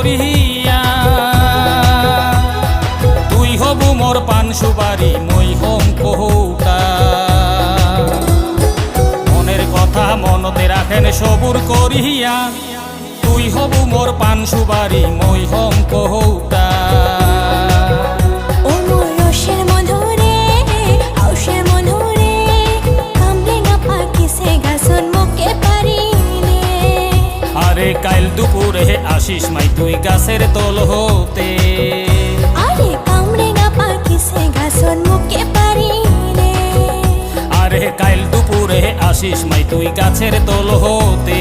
করিয়া। তুই হবু মোর পান সুবারি, মই হম কৌটা। মনের কথা মনতে রাখেন সবুর করিয়া। তুই হবু মোর পান সুবারি, মই হম কৌটা। আরে কাইল দুপুরে আসিস মাই তুই গাছের তল হতে। আরে কামড়েগা পাখিসে গাছর মুখে পারি রে। আরে কাইল দুপুরে আসিস মাই তুই গাছের তল হতে।